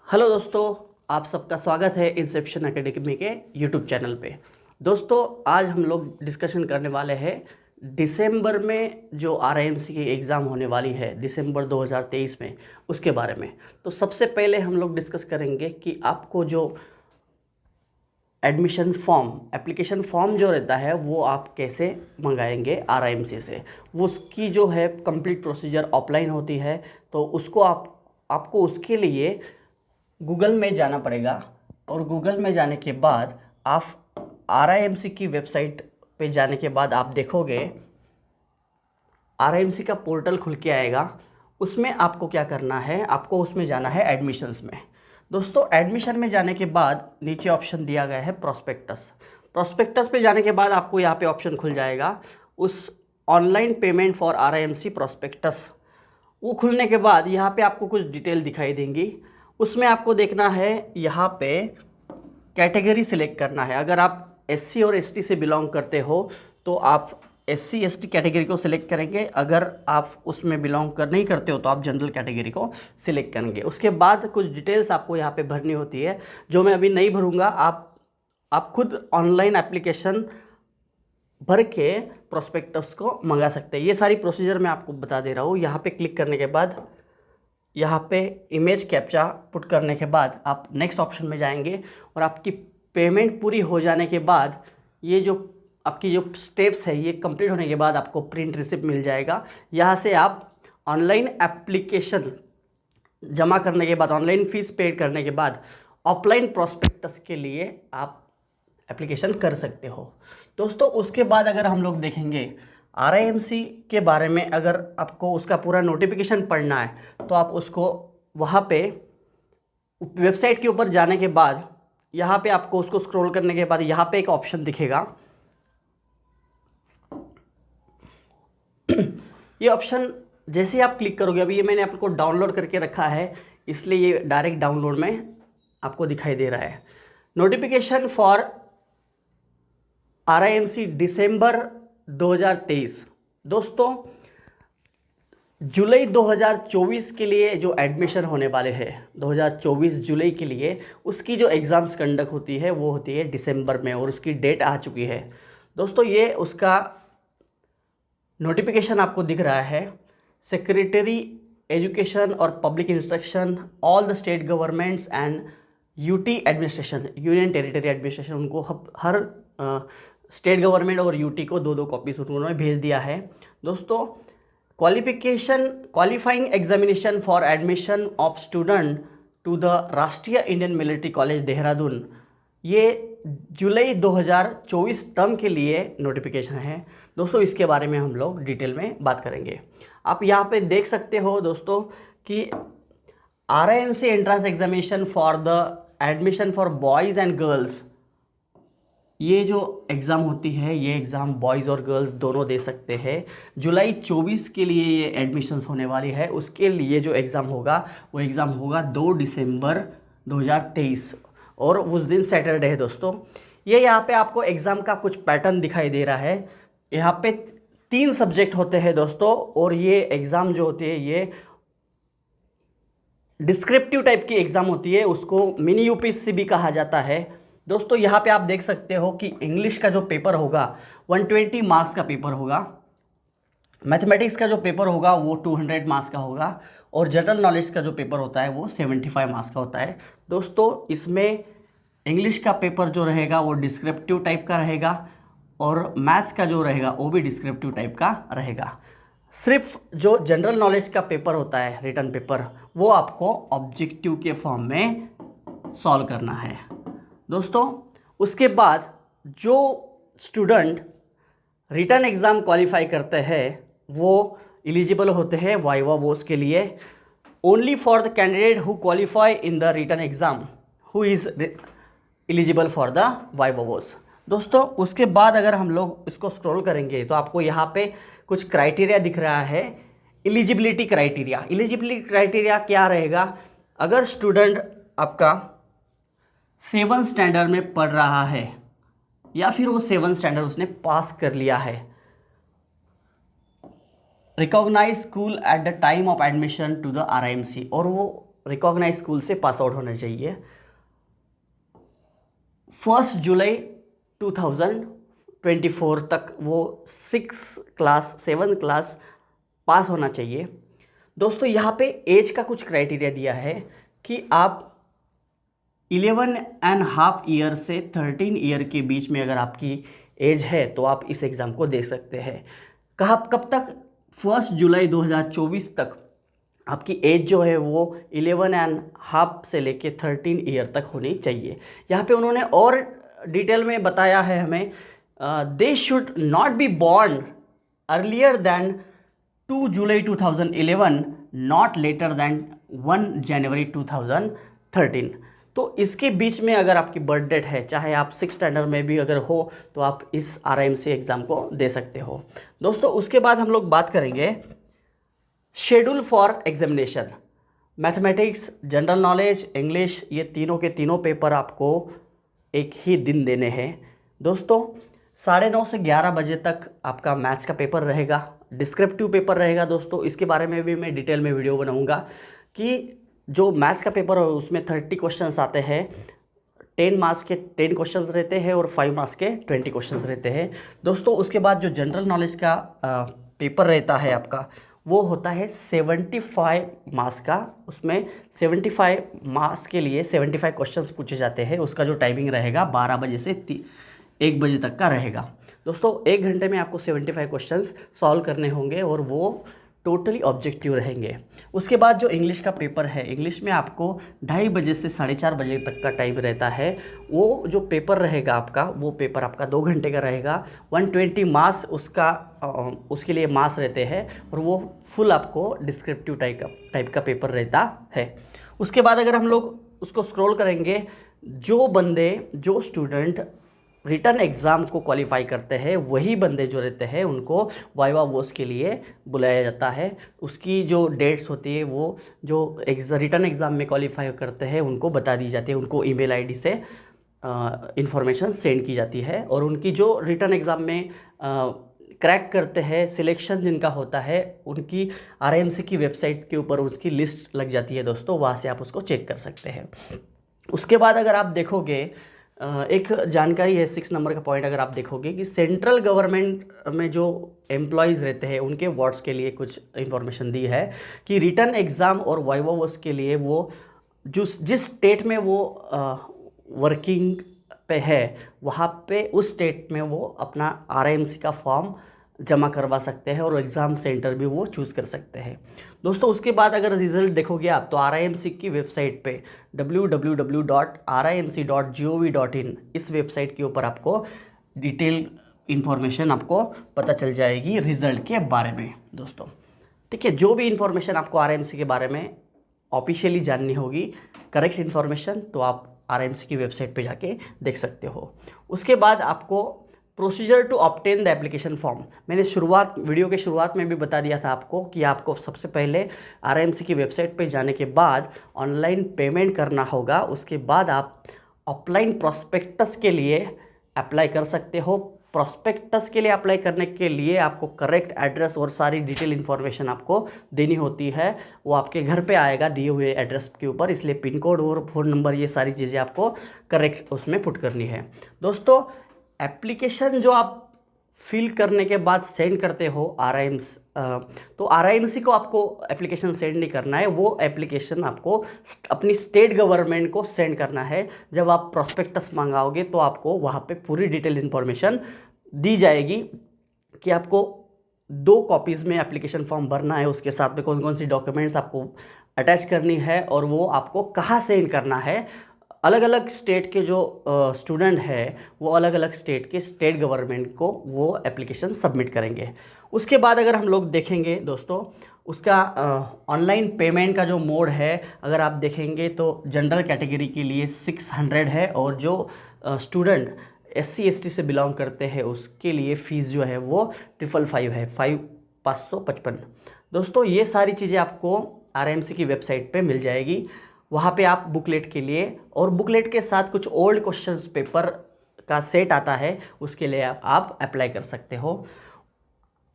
Hello दोस्तों, आप सबका स्वागत है इंसेप्शन एकेडमी के यूट्यूब चैनल पे। दोस्तों, आज हम लोग डिस्कशन करने वाले हैं दिसंबर में जो आरआईएमसी की एग्ज़ाम होने वाली है दिसंबर 2023 में, उसके बारे में। तो सबसे पहले हम लोग डिस्कस करेंगे कि आपको जो एडमिशन फॉर्म एप्लीकेशन फॉर्म जो रहता है वो आप कैसे मंगाएंगे आरआईएमसी से। वो उसकी जो है कंप्लीट प्रोसीजर ऑफलाइन होती है, तो उसको आपको उसके लिए गूगल में जाना पड़ेगा। और गूगल में जाने के बाद आप आरआईएमसी की वेबसाइट पे जाने के बाद आप देखोगे आरआईएमसी का पोर्टल खुल के आएगा। उसमें आपको क्या करना है, आपको उसमें जाना है एडमिशन्स में। दोस्तों, एडमिशन में जाने के बाद नीचे ऑप्शन दिया गया है प्रोस्पेक्टस। प्रोस्पेक्टस पे जाने के बाद आपको यहाँ पे ऑप्शन खुल जाएगा उस online payment for RIMC prospectus. वो खुलने के बाद यहाँ पे आपको कुछ डिटेल दिखाई देंगी। उसमें आपको देखना है, यहाँ पे कैटेगरी सिलेक्ट करना है। अगर आप एससी और एसटी से बिलोंग करते हो तो आप एससी एसटी कैटेगरी को सिलेक्ट करेंगे। अगर आप उसमें बिलोंग नहीं करते हो तो आप जनरल कैटेगरी को सिलेक्ट करेंगे। उसके बाद कुछ डिटेल्स आपको यहाँ पे भरनी होती है, जो मैं अभी नहीं भरूँगा। आप खुद ऑनलाइन एप्लीकेशन भर के प्रोस्पेक्टस को मंगा सकते हैं। ये सारी प्रोसीजर मैं आपको बता दे रहा हूँ। यहाँ पे क्लिक करने के बाद यहाँ पे इमेज कैप्चा पुट करने के बाद आप नेक्स्ट ऑप्शन में जाएंगे और आपकी पेमेंट पूरी हो जाने के बाद ये जो आपकी जो स्टेप्स है ये कंप्लीट होने के बाद आपको प्रिंट रिसिप्ट मिल जाएगा। यहाँ से आप ऑनलाइन एप्लीकेशन जमा करने के बाद, ऑनलाइन फ़ीस पे करने के बाद ऑफलाइन प्रोस्पेक्टस के लिए आप एप्लीकेशन कर सकते हो। दोस्तों, उसके बाद अगर हम लोग देखेंगे आरआईएमसी के बारे में, अगर आपको उसका पूरा नोटिफिकेशन पढ़ना है तो आप उसको वहाँ पे वेबसाइट के ऊपर जाने के बाद यहाँ पे आपको उसको स्क्रॉल करने के बाद यहाँ पे एक ऑप्शन दिखेगा। ये ऑप्शन जैसे ही आप क्लिक करोगे, अभी ये मैंने आपको डाउनलोड करके रखा है इसलिए ये डायरेक्ट डाउनलोड में आपको दिखाई दे रहा है। नोटिफिकेशन फॉर आरआईएमसी दिसंबर 2023। दोस्तों, जुलाई 2024 के लिए जो एडमिशन होने वाले हैं 2024 जुलाई के लिए, उसकी जो एग्ज़ाम्स कंडक्ट होती है वो होती है दिसंबर में और उसकी डेट आ चुकी है। दोस्तों, ये उसका नोटिफिकेशन आपको दिख रहा है। सेक्रेटरी एजुकेशन और public instruction all the state governments and UT administration, union territory administration, उनको हर स्टेट गवर्नमेंट और यूटी को दो कॉपीज उन्होंने भेज दिया है। दोस्तों, qualifying examination for admission of student to the Rashtriya Indian military college Dehradun, ये जुलाई 2024 टर्म के लिए नोटिफिकेशन है। दोस्तों, इसके बारे में हम लोग डिटेल में बात करेंगे। आप यहाँ पे देख सकते हो दोस्तों कि RIMC entrance examination for the admission for boys and girls, ये जो एग्ज़ाम होती है ये एग्ज़ाम बॉयज़ और गर्ल्स दोनों दे सकते हैं। जुलाई 24 के लिए ये एडमिशन्स होने वाली है। उसके लिए जो एग्ज़ाम होगा वो एग्ज़ाम होगा 2 दिसंबर 2023 और उस दिन सैटरडे है। दोस्तों, ये यहाँ पे आपको एग्ज़ाम का कुछ पैटर्न दिखाई दे रहा है। यहाँ पे 3 सब्जेक्ट होते हैं दोस्तों, और ये एग्ज़ाम जो होती है ये डिस्क्रिप्टिव टाइप की एग्ज़ाम होती है, उसको मिनी यूपीएससी भी कहा जाता है। दोस्तों, यहाँ पे आप देख सकते हो कि इंग्लिश का जो पेपर होगा 120 मार्क्स का पेपर होगा, मैथमेटिक्स का जो पेपर होगा वो 200 मार्क्स का होगा, और जनरल नॉलेज का जो पेपर होता है वो 75 मार्क्स का होता है। दोस्तों, इसमें इंग्लिश का पेपर जो रहेगा वो डिस्क्रिप्टिव टाइप का रहेगा और मैथ्स का जो रहेगा वो भी डिस्क्रिप्टिव टाइप का रहेगा। सिर्फ जो जनरल नॉलेज का पेपर होता है रिटन पेपर, वो आपको ऑब्जेक्टिव के फॉर्म में सॉल्व करना है। दोस्तों, उसके बाद जो स्टूडेंट रिटन एग्ज़ाम क्वालिफाई करते हैं वो एलिजिबल होते हैं वाइवा वोस के लिए। Only for the candidate who qualify in the written exam who is eligible for the viva voce. दोस्तों, उसके बाद अगर हम लोग इसको स्क्रॉल करेंगे तो आपको यहाँ पे कुछ क्राइटेरिया दिख रहा है। एलिजिबिलिटी क्राइटेरिया क्या रहेगा? अगर स्टूडेंट आपका 7 स्टैंडर्ड में पढ़ रहा है या फिर वो 7 स्टैंडर्ड उसने पास कर लिया है, recognise school at the time of admission to the RIMC, और वो रिकॉग्नाइज स्कूल से पास आउट होना चाहिए। 1 जुलाई 2024 तक वो 7th क्लास पास होना चाहिए। दोस्तों यहाँ पे एज का कुछ क्राइटेरिया दिया है कि आप 11.5 ईयर से 13 ईयर के बीच में अगर आपकी एज है तो आप इस एग्ज़ाम को दे सकते हैं। कब तक? 1 जुलाई 2024 तक आपकी एज जो है वो 11.5 से लेके 13 ईयर तक होनी चाहिए। यहाँ पे उन्होंने और डिटेल में बताया है हमें, they should not be born earlier than 2 July 2011, not later than 1 January 2013। तो इसके बीच में अगर आपकी बर्थ डेट है, चाहे आप 6 स्टैंडर्ड में भी अगर हो, तो आप इस RIMC एग्ज़ाम को दे सकते हो। दोस्तों उसके बाद हम लोग बात करेंगे schedule for examination. Mathematics, general knowledge, English, ये तीनों के तीनों पेपर आपको एक ही दिन देने हैं। दोस्तों 9:30 से 11 बजे तक आपका मैथ्स का पेपर रहेगा, डिस्क्रिप्टिव पेपर रहेगा। दोस्तों इसके बारे में भी मैं डिटेल में वीडियो बनाऊंगा कि जो मैथ्स का पेपर है उसमें 30 क्वेश्चंस आते हैं। 10 मार्क्स के 10 क्वेश्चंस रहते हैं और 5 मार्क्स के 20 क्वेश्चंस रहते हैं। दोस्तों उसके बाद जो जनरल नॉलेज का पेपर रहता है आपका, वो होता है 75 मार्क्स का। उसमें 75 मार्क्स के लिए 75 क्वेश्चंस पूछे जाते हैं। उसका जो टाइमिंग रहेगा 12 बजे से 1 बजे तक का रहेगा। दोस्तों 1 घंटे में आपको 75 क्वेश्चंस सॉल्व करने होंगे और वो टोटली ऑब्जेक्टिव रहेंगे। उसके बाद जो इंग्लिश का पेपर है, इंग्लिश में आपको 2:30 बजे से 4:30 बजे तक का टाइम रहता है। वो जो पेपर रहेगा आपका, वो पेपर आपका 2 घंटे का रहेगा। 120 मार्क्स उसके लिए मार्क्स रहते हैं और वो फुल आपको डिस्क्रिप्टिव टाइप का पेपर रहता है। उसके बाद अगर हम लोग उसको स्क्रॉल करेंगे, जो स्टूडेंट रिटर्न एग्ज़ाम को क्वालिफाई करते हैं, वही बंदे जो रहते हैं उनको वाइवा वोस के लिए बुलाया जाता है। उसकी जो डेट्स होती है वो जो रिटर्न एग्ज़ाम में क्वालिफाई करते हैं उनको बता दी जाती है। उनको ईमेल आईडी से इंफॉर्मेशन सेंड की जाती है और उनकी जो रिटर्न एग्ज़ाम में क्रैक करते हैं, सिलेक्शन जिनका होता है, उनकी RIMC की वेबसाइट के ऊपर उसकी लिस्ट लग जाती है। दोस्तों वहाँ से आप उसको चेक कर सकते हैं। उसके बाद अगर आप देखोगे, एक जानकारी है 6 नंबर का पॉइंट, अगर आप देखोगे कि सेंट्रल गवर्नमेंट में जो एम्प्लॉयज़ रहते हैं उनके वार्ड्स के लिए कुछ इंफॉर्मेशन दी है कि रिटर्न एग्ज़ाम और वाइवा वोस के लिए वो जिस स्टेट में वो वर्किंग पे है, वहाँ पे उस स्टेट में वो अपना RIMC का फॉर्म जमा करवा सकते हैं और एग्ज़ाम सेंटर भी वो चूज़ कर सकते हैं। दोस्तों उसके बाद अगर रिज़ल्ट देखोगे आप, तो RIMC की वेबसाइट पे www.rimc.gov.in इस वेबसाइट के ऊपर आपको डिटेल इन्फॉर्मेशन आपको पता चल जाएगी रिज़ल्ट के बारे में। दोस्तों ठीक है, जो भी इन्फॉर्मेशन आपको RIMC के बारे में ऑफिशियली जाननी होगी, करेक्ट इन्फॉर्मेशन, तो आप RIMC की वेबसाइट पे जाके देख सकते हो। उसके बाद आपको procedure to obtain the application form, मैंने वीडियो के शुरुआत में भी बता दिया था आपको कि आपको सबसे पहले RIMC की वेबसाइट पे जाने के बाद ऑनलाइन पेमेंट करना होगा। उसके बाद आप ऑफलाइन प्रॉस्पेक्टस के लिए अप्लाई कर सकते हो। प्रॉस्पेक्टस के लिए अप्लाई करने के लिए आपको करेक्ट एड्रेस और सारी डिटेल इन्फॉर्मेशन आपको देनी होती है। वो आपके घर पे आएगा दिए हुए एड्रेस के ऊपर, इसलिए पिन कोड और फ़ोन नंबर ये सारी चीज़ें आपको करेक्ट उसमें पुट करनी है। दोस्तों एप्लीकेशन जो आप फिल करने के बाद सेंड करते हो तो RIMC को आपको एप्लीकेशन सेंड नहीं करना है, वो एप्लीकेशन आपको अपनी स्टेट गवर्नमेंट को सेंड करना है। जब आप प्रॉस्पेक्टस मंगाओगे तो आपको वहाँ पे पूरी डिटेल इन्फॉर्मेशन दी जाएगी कि आपको 2 कॉपीज़ में एप्लीकेशन फॉर्म भरना है, उसके साथ में कौन कौन सी डॉक्यूमेंट्स आपको अटैच करनी है और वो आपको कहाँ सेंड करना है। अलग अलग स्टेट के जो स्टूडेंट हैं वो अलग अलग स्टेट के स्टेट गवर्नमेंट को वो एप्लीकेशन सबमिट करेंगे। उसके बाद अगर हम लोग देखेंगे दोस्तों, उसका ऑनलाइन पेमेंट का जो मोड है, अगर आप देखेंगे तो जनरल कैटेगरी के लिए 600 है और जो स्टूडेंट SC ST से बिलोंग करते हैं उसके लिए फ़ीस जो है वो 555 है, 555। दोस्तों ये सारी चीज़ें आपको RIMC की वेबसाइट पे मिल जाएगी। वहाँ पे आप बुकलेट के लिए, और बुकलेट के साथ कुछ ओल्ड क्वेश्चंस पेपर का सेट आता है, उसके लिए आप अप्लाई कर सकते हो।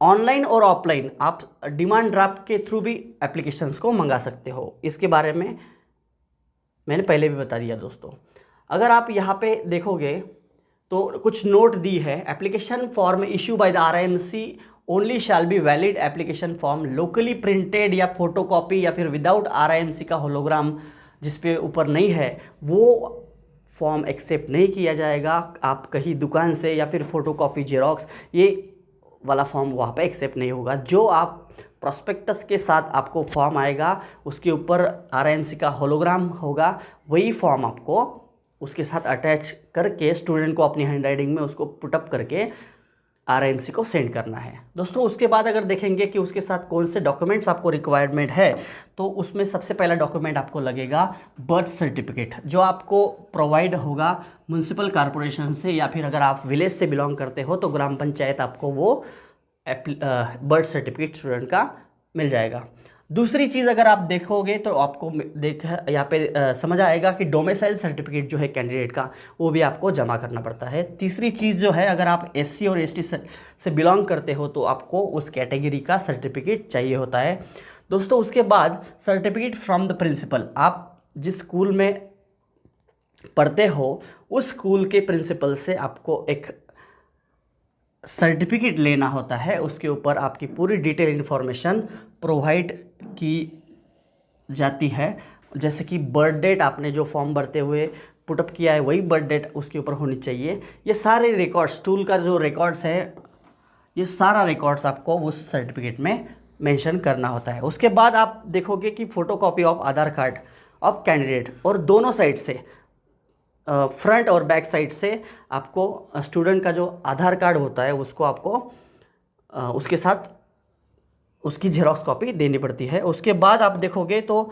ऑनलाइन और ऑफलाइन आप डिमांड ड्राफ्ट के थ्रू भी एप्लीकेशंस को मंगा सकते हो। इसके बारे में मैंने पहले भी बता दिया दोस्तों। अगर आप यहाँ पे देखोगे तो कुछ नोट दी है, application form issue by the RIMC only shall be valid application form locally printed या फोटोकॉपी या फिर विदाउट RIMC का होलोग्राम जिसपे ऊपर नहीं है वो फॉर्म एक्सेप्ट नहीं किया जाएगा। आप कहीं दुकान से या फिर फोटोकॉपी जेरोक्स ये वाला फॉर्म वहाँ पे एक्सेप्ट नहीं होगा। जो आप प्रोस्पेक्टस के साथ आपको फॉर्म आएगा उसके ऊपर RIMC का होलोग्राम होगा, वही फॉर्म आपको उसके साथ अटैच करके स्टूडेंट को अपनी हैंड राइटिंग में उसको पुटअप करके RIMC को सेंड करना है दोस्तों। उसके बाद अगर देखेंगे कि उसके साथ कौन से डॉक्यूमेंट्स आपको रिक्वायरमेंट है, तो उसमें सबसे पहला डॉक्यूमेंट आपको लगेगा बर्थ सर्टिफिकेट, जो आपको प्रोवाइड होगा म्यूनसिपल कॉरपोरेशन से, या फिर अगर आप विलेज से बिलोंग करते हो तो ग्राम पंचायत आपको वो बर्थ सर्टिफिकेट स्टूडेंट का मिल जाएगा। दूसरी चीज़ अगर आप देखोगे तो आपको यहाँ पे समझ आएगा कि डोमिसाइल सर्टिफिकेट जो है कैंडिडेट का वो भी आपको जमा करना पड़ता है। तीसरी चीज़ जो है, अगर आप SC और ST से बिलोंग करते हो तो आपको उस कैटेगरी का सर्टिफिकेट चाहिए होता है दोस्तों। उसके बाद सर्टिफिकेट फ्रॉम द प्रिंसिपल, आप जिस स्कूल में पढ़ते हो उस स्कूल के प्रिंसिपल से आपको एक सर्टिफिकेट लेना होता है। उसके ऊपर आपकी पूरी डिटेल इन्फॉर्मेशन प्रोवाइड की जाती है, जैसे कि बर्थ डेट, आपने जो फॉर्म भरते हुए पुटअप किया है वही बर्थ डेट उसके ऊपर होनी चाहिए। ये सारे रिकॉर्ड्स, स्कूल का जो रिकॉर्ड्स है, ये सारा रिकॉर्ड्स आपको उस सर्टिफिकेट में मेंशन करना होता है। उसके बाद आप देखोगे कि photocopy of Aadhaar card of candidate, और दोनों साइड से फ्रंट और बैक साइड से आपको स्टूडेंट का जो आधार कार्ड होता है उसको आपको उसके साथ उसकी जेरोक्स कॉपी देनी पड़ती है। उसके बाद आप देखोगे तो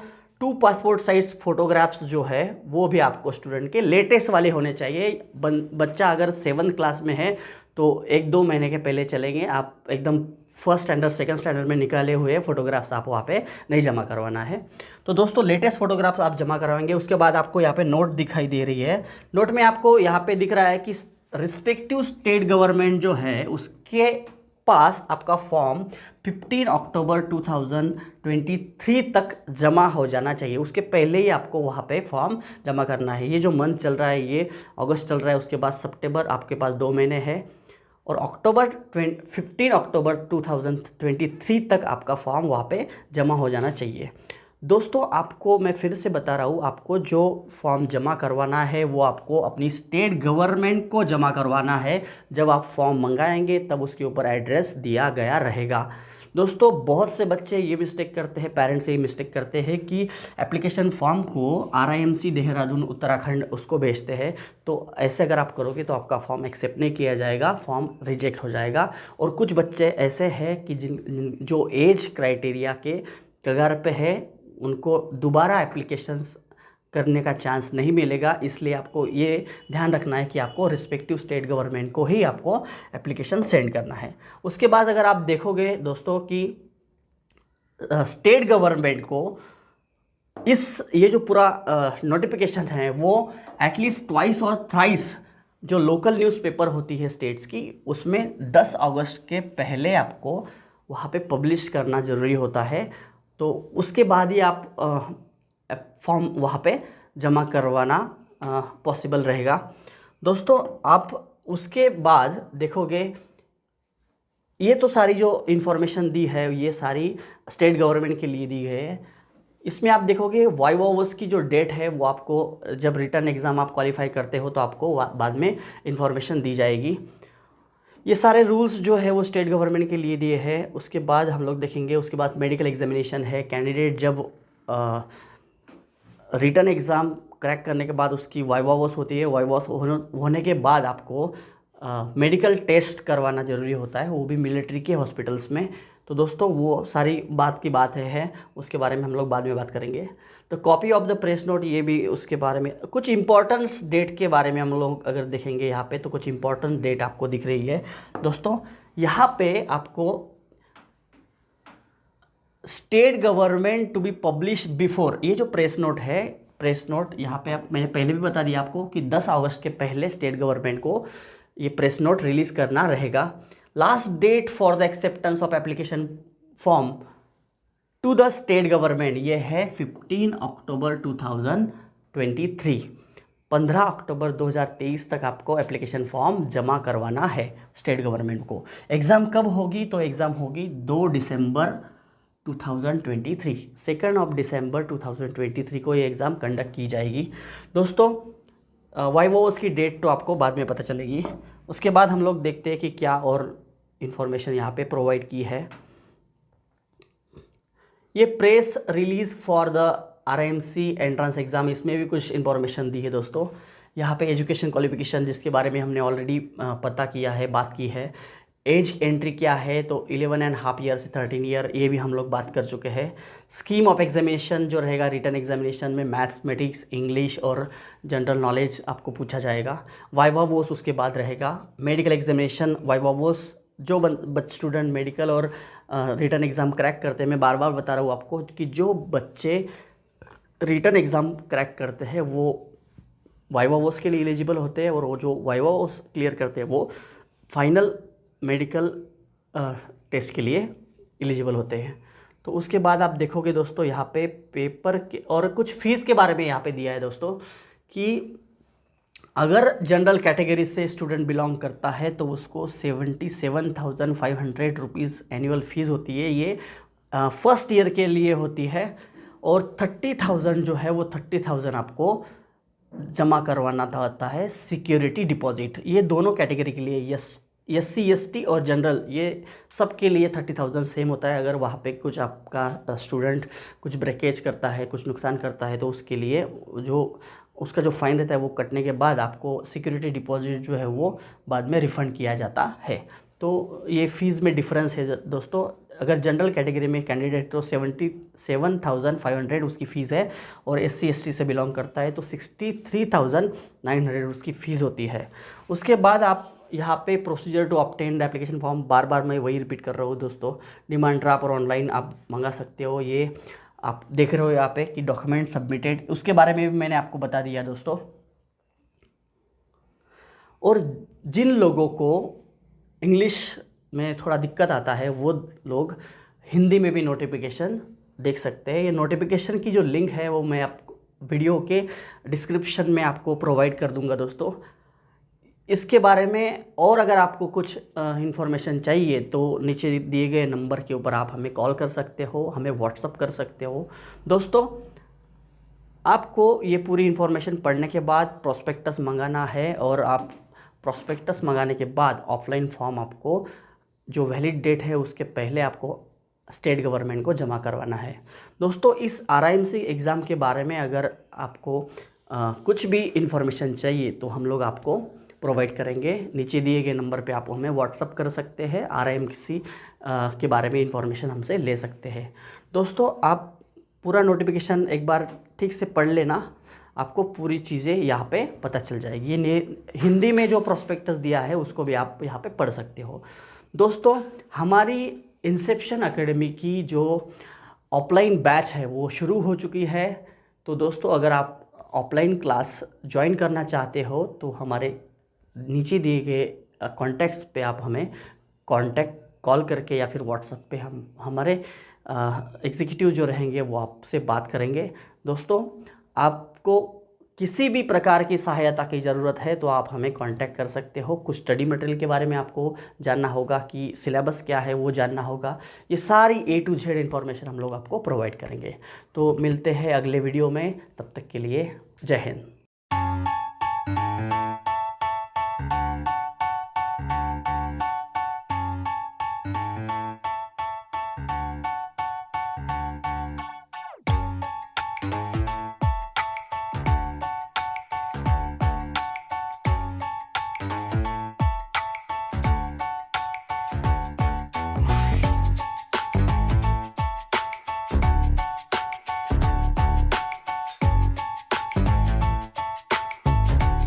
2 पासपोर्ट साइज फ़ोटोग्राफ्स जो है वो भी आपको स्टूडेंट के लेटेस्ट वाले होने चाहिए। बच्चा अगर 7th क्लास में है तो 1-2 महीने के पहले चलेंगे, आप एकदम फर्स्ट स्टैंडर्ड सेकंड स्टैंडर्ड में निकाले हुए फ़ोटोग्राफ्स आप वहाँ पे नहीं जमा करवाना है। तो दोस्तों लेटेस्ट फ़ोटोग्राफ्स आप जमा करवाएंगे। उसके बाद आपको यहाँ पे नोट दिखाई दे रही है, नोट में आपको यहाँ पे दिख रहा है कि रिस्पेक्टिव स्टेट गवर्नमेंट जो है उसके पास आपका फॉर्म 15 अक्टूबर 2023 तक जमा हो जाना चाहिए। उसके पहले ही आपको वहाँ पे फॉर्म जमा करना है। ये जो मंथ चल रहा है ये अगस्त चल रहा है, उसके बाद सितंबर, आपके पास 2 महीने हैं, और 15 अक्टूबर 2023 तक आपका फॉर्म वहाँ पे जमा हो जाना चाहिए। दोस्तों आपको मैं फिर से बता रहा हूँ, आपको जो फॉर्म जमा करवाना है वो आपको अपनी स्टेट गवर्नमेंट को जमा करवाना है। जब आप फॉर्म मंगाएंगे तब उसके ऊपर एड्रेस दिया गया रहेगा। दोस्तों बहुत से बच्चे ये मिस्टेक करते हैं, पेरेंट्स ये मिस्टेक करते हैं कि एप्लीकेशन फॉर्म को RIMC देहरादून उत्तराखंड उसको भेजते हैं। तो ऐसे अगर आप करोगे तो आपका फॉर्म एक्सेप्ट नहीं किया जाएगा, फॉर्म रिजेक्ट हो जाएगा। और कुछ बच्चे ऐसे हैं कि जो एज क्राइटेरिया के कगार पे है उनको दोबारा एप्लीकेशंस करने का चांस नहीं मिलेगा। इसलिए आपको ये ध्यान रखना है कि आपको रिस्पेक्टिव स्टेट गवर्नमेंट को ही आपको एप्लीकेशन सेंड करना है। उसके बाद अगर आप देखोगे दोस्तों कि स्टेट गवर्नमेंट को ये जो पूरा नोटिफिकेशन है वो एटलीस्ट ट्वाइस और थ्राइस जो लोकल न्यूज़पेपर होती है स्टेट्स की, उसमें 10 अगस्त के पहले आपको वहाँ पे पब्लिश करना ज़रूरी होता है। तो उसके बाद ही आप फॉर्म वहाँ पे जमा करवाना पॉसिबल रहेगा। दोस्तों आप उसके बाद देखोगे, ये तो सारी जो इन्फॉर्मेशन दी है ये सारी स्टेट गवर्नमेंट के लिए दी गई है। इसमें आप देखोगे वाइवावस की जो डेट है वो आपको जब रिटर्न एग्ज़ाम आप क्वालिफाई करते हो तो आपको बाद में इन्फॉर्मेशन दी जाएगी। ये सारे रूल्स जो है वो स्टेट गवर्नमेंट के लिए दिए हैं। उसके बाद हम लोग देखेंगे, उसके बाद मेडिकल एग्जामिनेशन है। कैंडिडेट जब रिटर्न एग्ज़ाम क्रैक करने के बाद उसकी वाइवावस होती है, वाइवावस होने के बाद आपको मेडिकल टेस्ट करवाना ज़रूरी होता है, वो भी मिलिट्री के हॉस्पिटल्स में। तो दोस्तों वो सारी बात है, उसके बारे में हम लोग बाद में बात करेंगे। तो copy of the press note, ये भी उसके बारे में कुछ इंपॉर्टेंस डेट के बारे में हम लोग अगर देखेंगे यहाँ पे तो कुछ इंपॉर्टेंट डेट आपको दिख रही है। दोस्तों यहाँ पे आपको state government to be publish before, ये जो प्रेस नोट है, प्रेस नोट यहाँ पे मैंने पहले भी बता दिया आपको कि 10 अगस्त के पहले स्टेट गवर्नमेंट को ये प्रेस नोट रिलीज़ करना रहेगा। Last date for the acceptance of application form to the state government ये है 15 अक्टूबर 2023। 2023। 15 अक्टूबर 2023 तक आपको एप्लीकेशन फॉर्म जमा करवाना है स्टेट गवर्नमेंट को। एग्ज़ाम कब होगी? तो एग्ज़ाम होगी 2 दिसंबर 2023, 2 दिसंबर 2023 को ये एग्ज़ाम कंडक्ट की जाएगी। दोस्तों वाइवोस की डेट तो आपको बाद में पता चलेगी। उसके बाद हम लोग देखते हैं कि क्या और इन्फॉर्मेशन यहाँ पे प्रोवाइड की है। ये press release for the RIMC entrance exam, इसमें भी कुछ इन्फॉर्मेशन दी है दोस्तों। यहाँ पे एजुकेशन क्वालिफिकेशन जिसके बारे में हमने ऑलरेडी पता किया है, बात की है। एज एंट्री क्या है? तो 11.5 ईयर से 13 ईयर, ये भी हम लोग बात कर चुके हैं। स्कीम ऑफ एग्जामिनेशन जो रहेगा रिटन एग्जामिनेशन में मैथमेटिक्स, इंग्लिश और जनरल नॉलेज आपको पूछा जाएगा। वाइवा वोस उसके बाद रहेगा। मेडिकल एग्जामिनेशन वाइवा वोस, जो स्टूडेंट मेडिकल और रिटन एग्ज़ाम क्रैक करते हैं, मैं बार बार बता रहा हूँ आपको कि जो बच्चे रिटन एग्ज़ाम क्रैक करते हैं वो वाइवा वोस के लिए एलिजिबल होते हैं, और वो जो वाइवा वोस क्लियर करते हैं वो फाइनल मेडिकल टेस्ट के लिए एलिजिबल होते हैं। तो उसके बाद आप देखोगे दोस्तों यहाँ पे पेपर के और कुछ फ़ीस के बारे में यहाँ पे दिया है दोस्तों कि अगर जनरल कैटेगरी से स्टूडेंट बिलोंग करता है तो उसको 77,500 रुपीज़ एनुअल फ़ीस होती है, ये फर्स्ट ईयर के लिए होती है। और 30,000 जो है वो 30,000 आपको जमा करवाना होता है सिक्योरिटी डिपॉजिट। ये दोनों कैटेगरी के लिए, SC ST और जनरल, ये सब के लिए 30,000 सेम होता है। अगर वहाँ पे कुछ आपका स्टूडेंट कुछ ब्रेकेज करता है, कुछ नुकसान करता है, तो उसके लिए जो उसका जो फ़ाइन रहता है वो कटने के बाद आपको सिक्योरिटी डिपॉजिट जो है वो बाद में रिफ़ंड किया जाता है। तो ये फ़ीस में डिफरेंस है दोस्तों। अगर जनरल कैटेगरी में कैंडिडेट तो 77,500 उसकी फ़ीस है, और SC ST से बिलोंग करता है तो 63,900 उसकी फ़ीस होती है। उसके बाद आप यहाँ पे procedure to obtain the application form, बार बार मैं वही रिपीट कर रहा हूँ दोस्तों। डिमांड ड्राफ्ट और ऑनलाइन आप मंगा सकते हो। ये आप देख रहे हो यहाँ पे कि डॉक्यूमेंट सबमिटेड, उसके बारे में भी मैंने आपको बता दिया दोस्तों। और जिन लोगों को इंग्लिश में थोड़ा दिक्कत आता है वो लोग हिंदी में भी नोटिफिकेशन देख सकते हैं। ये नोटिफिकेशन की जो लिंक है वो मैं आपको वीडियो के डिस्क्रिप्शन में आपको प्रोवाइड कर दूंगा दोस्तों। इसके बारे में और अगर आपको कुछ इन्फॉर्मेशन चाहिए तो नीचे दिए गए नंबर के ऊपर आप हमें कॉल कर सकते हो, हमें व्हाट्सअप कर सकते हो। दोस्तों आपको ये पूरी इन्फॉर्मेशन पढ़ने के बाद प्रोस्पेक्टस मंगाना है, और आप प्रोस्पेक्टस मंगाने के बाद ऑफलाइन फॉर्म आपको जो वैलिड डेट है उसके पहले आपको स्टेट गवर्नमेंट को जमा करवाना है। दोस्तों इस RIMC एग्ज़ाम के बारे में अगर आपको कुछ भी इन्फॉर्मेशन चाहिए तो हम लोग आपको प्रोवाइड करेंगे। नीचे दिए गए नंबर पे आप हमें व्हाट्सअप कर सकते हैं, RIMC के बारे में इंफॉर्मेशन हमसे ले सकते हैं। दोस्तों आप पूरा नोटिफिकेशन एक बार ठीक से पढ़ लेना, आपको पूरी चीज़ें यहाँ पे पता चल जाएगी। ये हिंदी में जो प्रोस्पेक्टस दिया है उसको भी आप यहाँ पे पढ़ सकते हो। दोस्तों हमारी इंसेप्शन एकेडमी की जो ऑफलाइन बैच है वो शुरू हो चुकी है। तो दोस्तों अगर आप ऑफलाइन क्लास ज्वाइन करना चाहते हो तो हमारे नीचे दिए गए कॉन्टैक्ट्स पे आप हमें कॉल करके या फिर व्हाट्सएप पे हम हमारे एग्जीक्यूटिव जो रहेंगे वो आपसे बात करेंगे। दोस्तों आपको किसी भी प्रकार की सहायता की ज़रूरत है तो आप हमें कांटेक्ट कर सकते हो। कुछ स्टडी मटेरियल के बारे में आपको जानना होगा कि सिलेबस क्या है वो जानना होगा, ये सारी A to Z इन्फॉर्मेशन हम लोग आपको प्रोवाइड करेंगे। तो मिलते हैं अगले वीडियो में, तब तक के लिए जय हिंद।